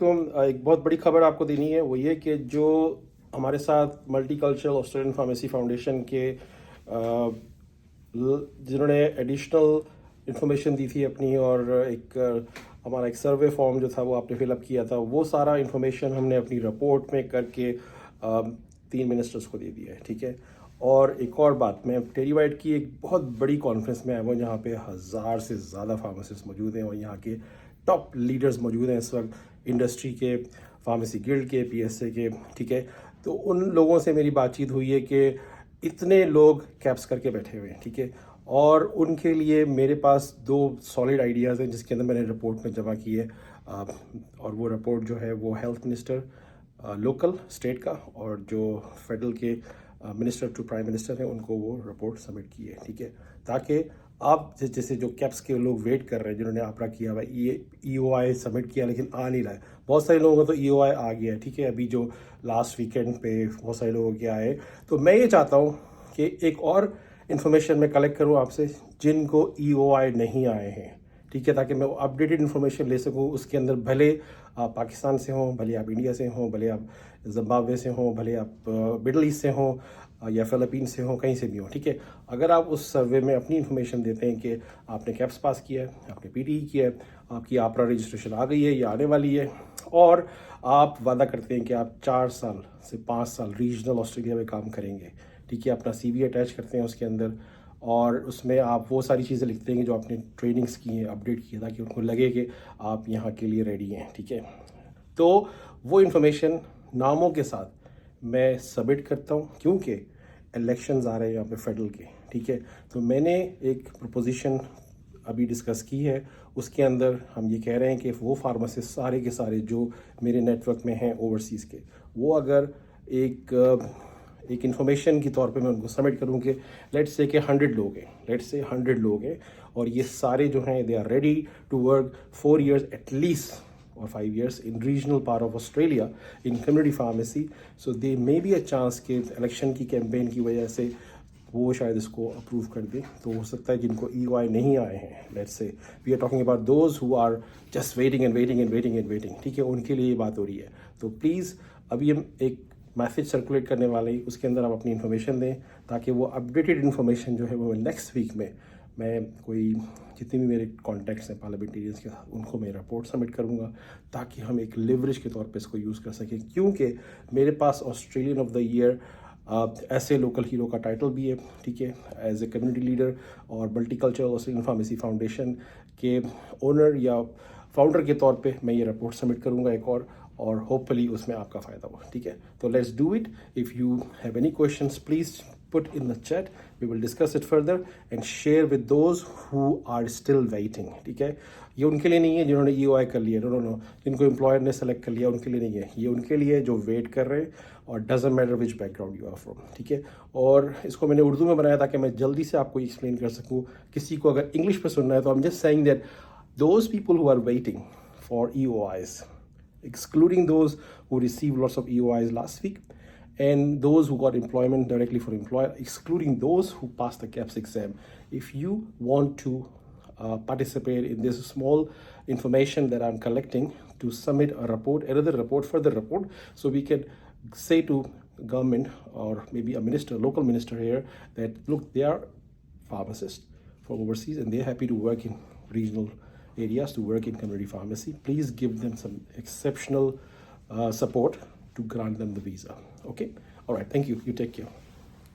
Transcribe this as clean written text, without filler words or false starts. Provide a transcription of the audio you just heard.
ایک بہت بڑی خبر آپ کو دینی ہے، وہ یہ کہ جو ہمارے ساتھ multi cultural Australian pharmacy foundation کے جنہوں نے ایڈیشنل انفارمیشن دی تھی اپنی، اور ہمارا ایک سروے فارم جو تھا وہ آپ نے فل اپ کیا تھا، وہ سارا انفارمیشن ہم نے اپنی رپورٹ میں کر کے 3 منسٹرز کو دے دیا ہے. ٹھیک ہے. اور ایک اور بات، میں ٹیری وائٹ کی ایک بہت بڑی کانفرنس میں آیا ہوں جہاں پہ 1000 سے زیادہ فارماسسٹ موجود ہیں، اور یہاں کے ٹاپ لیڈرز موجود ہیں اس وقت انڈسٹری کے، فارمیسی گلڈ کے، پی ایس اے کے. ٹھیک ہے. تو ان لوگوں سے میری بات چیت ہوئی ہے کہ اتنے لوگ کیپس کر کے بیٹھے ہوئے ہیں. ٹھیک ہے. اور ان کے لیے میرے پاس 2 سالڈ آئیڈیاز ہیں جس کے اندر میں نے رپورٹ میں جمع کی ہے، اور وہ رپورٹ جو ہے وہ ہیلتھ منسٹر لوکل اسٹیٹ کا، اور جو فیڈرل کے منسٹر ٹو پرائم منسٹر ہیں ان کو وہ رپورٹ سبمٹ کی ہے. ٹھیک ہے. تاکہ آپ جیسے جو کیپس کے لوگ ویٹ کر رہے ہیں، جنہوں نے آپرا کیا ہوا ای او آئی سبمٹ کیا لیکن آ نہیں رہا ہے. بہت سارے لوگوں کا تو ای او آئی آ گیا ہے. ٹھیک ہے. ابھی جو لاسٹ ویکینڈ پہ بہت سارے لوگوں کے آئے. تو میں یہ چاہتا ہوں کہ ایک اور انفارمیشن میں کلیکٹ کروں آپ سے جن کو ای او آئی نہیں آئے ہیں. ٹھیک ہے. تاکہ میں اپ ڈیٹڈ انفارمیشن لے سکوں. اس کے اندر بھلے آپ پاکستان سے ہوں، بھلے آپ انڈیا سے ہوں، بھلے آپ زمبابوے سے ہوں، بھلے آپ مڈل ایسٹ سے ہوں یا فلپین سے ہوں، کہیں سے بھی ہوں. ٹھیک ہے. اگر آپ اس سروے میں اپنی انفارمیشن دیتے ہیں کہ آپ نے کیپس پاس کیا ہے، آپ نے پی ٹی ای کیا ہے، آپ کی آپرا رجسٹریشن آ گئی ہے یا آنے والی ہے، اور آپ وعدہ کرتے ہیں کہ آپ 4 سال سے 5 سال ریجنل آسٹریلیا میں کام کریں گے. ٹھیک ہے. اپنا سی وی اٹیچ کرتے ہیں اس کے اندر، اور اس میں آپ وہ ساری چیزیں لکھتے ہیں کہ جو آپ نے ٹریننگس کی ہیں، اپڈیٹ کی ہے، تاکہ ان کو لگے کہ آپ یہاں کے لیے ریڈی ہیں. ٹھیک ہے. تو وہ انفارمیشن ناموں کے ساتھ میں سبمٹ کرتا ہوں، کیونکہ الیکشنز آ رہے ہیں یہاں پہ فیڈرل کے. ٹھیک ہے. تو میں نے ایک پروپوزیشن ابھی ڈسکس کی ہے. اس کے اندر ہم یہ کہہ رہے ہیں کہ وہ فارماسسٹ سارے کے سارے جو میرے نیٹ ورک میں ہیں اوورسیز کے، وہ اگر ایک انفارمیشن کے طور پہ میں ان کو سبمٹ کروں کہ لیٹس سے کہ 100 لوگ ہیں، اور یہ سارے جو ہیں they are ready to work 4 years at least or 5 years in regional part of Australia in community pharmacy. So there may be a chance کہ الیکشن کی کیمپین کی وجہ سے وہ شاید اس کو اپروو کر دیں. تو ہو سکتا ہے جن کو ای او آئی نہیں آئے ہیں، let's say we are talking about those who are just waiting. ٹھیک ہے. ان کے لیے یہ بات ہو رہی ہے. تو پلیز ابھی ہم ایک میسج سرکولیٹ کرنے والے ہیں، اس کے اندر آپ اپنی انفارمیشن دیں، تاکہ وہ اپڈیٹڈ انفارمیشن جو ہے وہ نیکسٹ ویک میں کوئی جتنے بھی میرے کانٹیکٹس ہیں پارلیمنٹیرینس کے ساتھ ان کو میں رپورٹ سبمٹ کروں گا، تاکہ ہم ایک لیوریج کے طور پہ اس کو یوز کر سکیں. کیونکہ میرے پاس آسٹریلین آف دا ایئر ایسے لوکل ہیرو کا ٹائٹل بھی ہے. ٹھیک ہے. ایز اے کمیونٹی لیڈر اور multi cultural Australian pharmacy foundation کے اونر یا فاؤنڈر کے طور پہ میں یہ رپورٹ سبمٹ کروں گا ایک اور ہوپ فلی اس میں آپ کا فائدہ ہو. ٹھیک ہے. تو let's do it. If you have any questions please put in the chat. We will discuss it further and share with those who are still waiting. ٹھیک ہے. یہ ان کے لیے نہیں ہے جنہوں نے ای او آئی کر لیا، نو، جن کو امپلائر نے سلیکٹ کر لیا ان کے لیے نہیں ہے. یہ ان کے لیے جو ویٹ کر رہے ہیں، اور doesn't matter which background you are from. ٹھیک ہے. اور اس کو میں نے اردو میں بنایا تاکہ میں جلدی سے آپ کو ایکسپلین کر سکوں. کسی کو اگر انگلش پہ سننا ہے تو I'm just saying that those people who are waiting for EOIs, excluding those who received lots of EOIs last week, and those who got employment directly for employer, excluding those who passed the CAPS exam. If you want to participate in this small information that I'm collecting to submit a report, another report, further report, so we can say to government or maybe a minister, local minister here, that look, they are pharmacists from overseas and they're happy to work in regional areas, to work in community pharmacy. Please give them some exceptional support to grant them the visa. Okay. All right. Thank you. You take care.